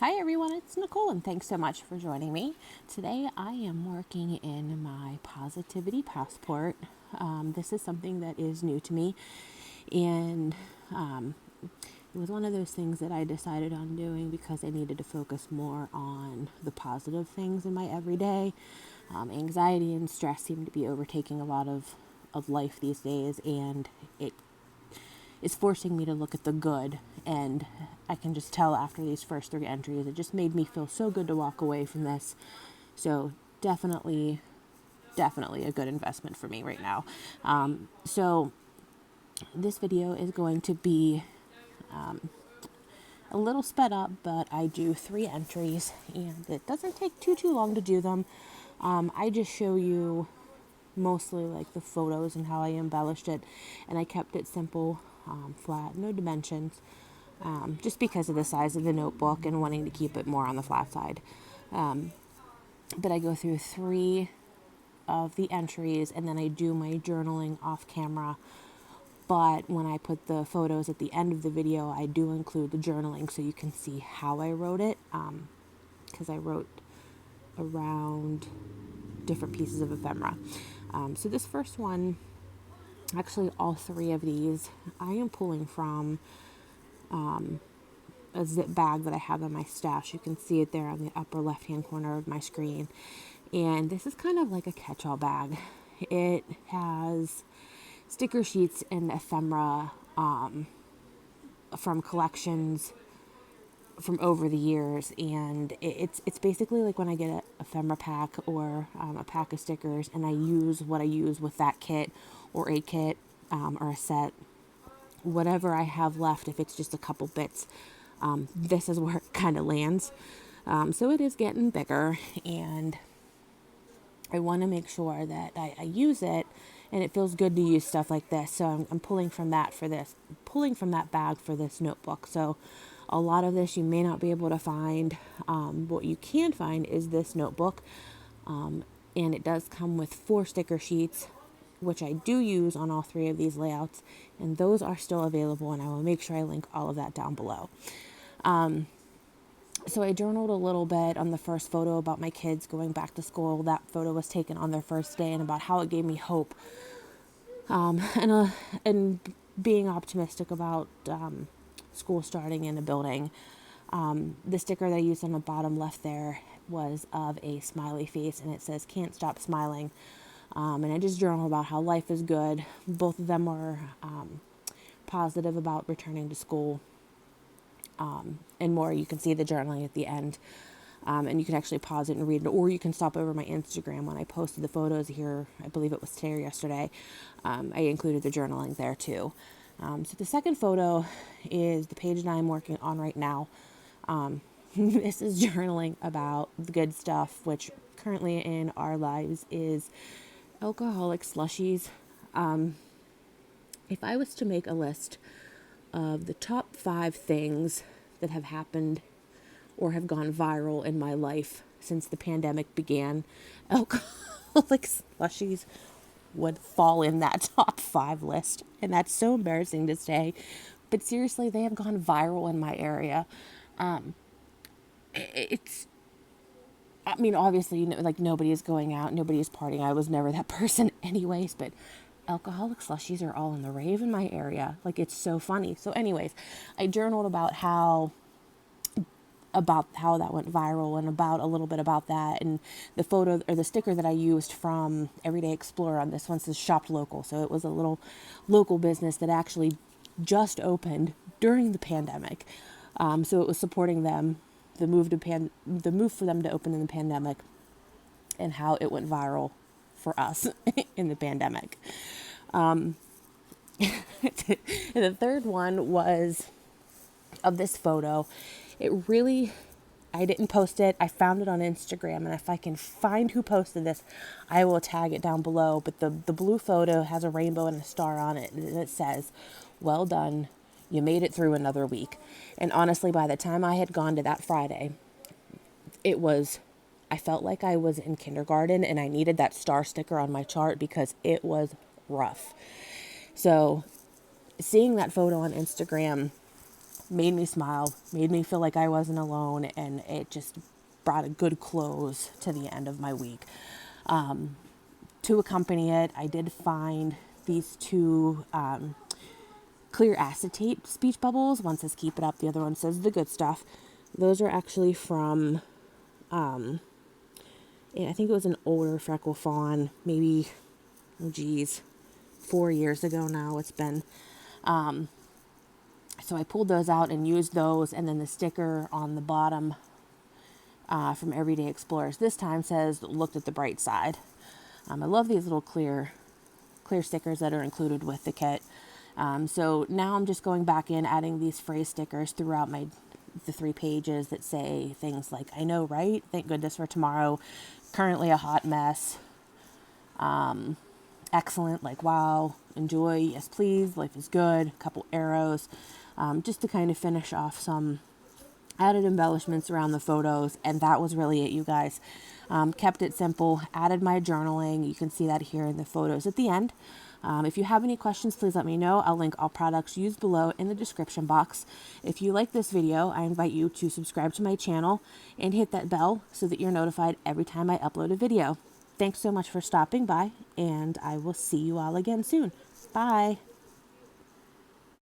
Hi everyone, it's Nicole and thanks so much for joining me. Today I am working in my Positivity Passport. This is something that is new to me, and it was one of those things that I decided on doing because I needed to focus more on the positive things in my everyday. Anxiety and stress seem to be overtaking a lot of life these days, and it is forcing me to look at the good. And I can just tell after these first three entries, it just made me feel so good to walk away from this. So definitely a good investment for me right now. So this video is going to be a little sped up, but I do three entries and it doesn't take too long to do them. I just show you mostly like the photos and how I embellished it, and I kept it simple, flat, no dimensions, just because of the size of the notebook and wanting to keep it more on the flat side. But I go through three of the entries and then I do my journaling off camera. But when I put the photos at the end of the video, I do include the journaling so you can see how I wrote it, because I wrote around different pieces of ephemera. So this first one, actually all three of these, I am pulling from a zip bag that I have in my stash. You can see it there on the upper left hand corner of my screen. And this is kind of like a catch-all bag. It has sticker sheets and ephemera from collections from over the years, and it's basically like when I get a ephemera pack or a pack of stickers, and I use what I use with that kit or a kit, or a set, whatever I have left. If it's just a couple bits, this is where it kind of lands. So it is getting bigger, and I want to make sure that I use it, and it feels good to use stuff like this. So I'm pulling from that for this, pulling from that bag for this notebook. So a lot of this you may not be able to find. What you can find is this notebook, and it does come with 4 sticker sheets, which I do use on all 3 of these layouts, and those are still available, and I will make sure I link all of that down below. So I journaled a little bit on the first photo about my kids going back to school. That photo was taken on their first day, and about how it gave me hope, and being optimistic about school starting in a building. The sticker that I used on the bottom left there was of a smiley face, and it says "Can't stop smiling." And I just journaled about how life is good. Both of them were positive about returning to school, and more. You can see the journaling at the end. And you can actually pause it and read it, or you can stop over my Instagram when I posted the photos here. I believe it was today or yesterday. I included the journaling there too. So the second photo is the page that I'm working on right now. This is journaling about the good stuff, which currently in our lives is alcoholic slushies. If I was to make a list of the top 5 things that have happened or have gone viral in my life since the pandemic began, alcoholic slushies would fall in that top 5 list. And that's so embarrassing to say. But seriously, they have gone viral in my area. It's, I mean, obviously, like nobody is going out, nobody is partying. I was never that person, anyways, but alcoholic slushies are all in the rave in my area. Like, it's so funny. So, anyways, I journaled about how that went viral, and about a little bit about that, and the photo or the sticker that I used from Everyday Explorer on this one says "Shopped Local." So it was a little local business that actually just opened during the pandemic. So it was supporting them, the move for them to open in the pandemic, and how it went viral for us in the pandemic. And the third one was of this photo. It really, I didn't post it. I found it on Instagram, and if I can find who posted this, I will tag it down below. But the blue photo has a rainbow and a star on it, and it says, "Well done. You made it through another week." And honestly, by the time I had gone to that Friday, it was, I felt like I was in kindergarten, and I needed that star sticker on my chart because it was rough. So seeing that photo on Instagram made me smile, made me feel like I wasn't alone, and it just brought a good close to the end of my week. To accompany it, I did find these two clear acetate speech bubbles. One says keep it up, the other one says the good stuff. Those are actually from, I think it was an older Freckle Fawn, maybe, 4 years ago now it's been. So I pulled those out and used those, and then the sticker on the bottom from Everyday Explorers this time says, looked at the bright side. I love these little clear stickers that are included with the kit. So now I'm just going back in, adding these phrase stickers throughout the 3 pages that say things like, I know, right? Thank goodness for tomorrow. Currently a hot mess. Excellent, like wow. Enjoy, yes please. Life is good. A couple arrows. Just to kind of finish off some added embellishments around the photos, and that was really it, you guys. Kept it simple, added my journaling. You can see that here in the photos at the end. If you have any questions, please let me know. I'll link all products used below in the description box. If you like this video, I invite you to subscribe to my channel and hit that bell so that you're notified every time I upload a video. Thanks so much for stopping by, and I will see you all again soon. Bye.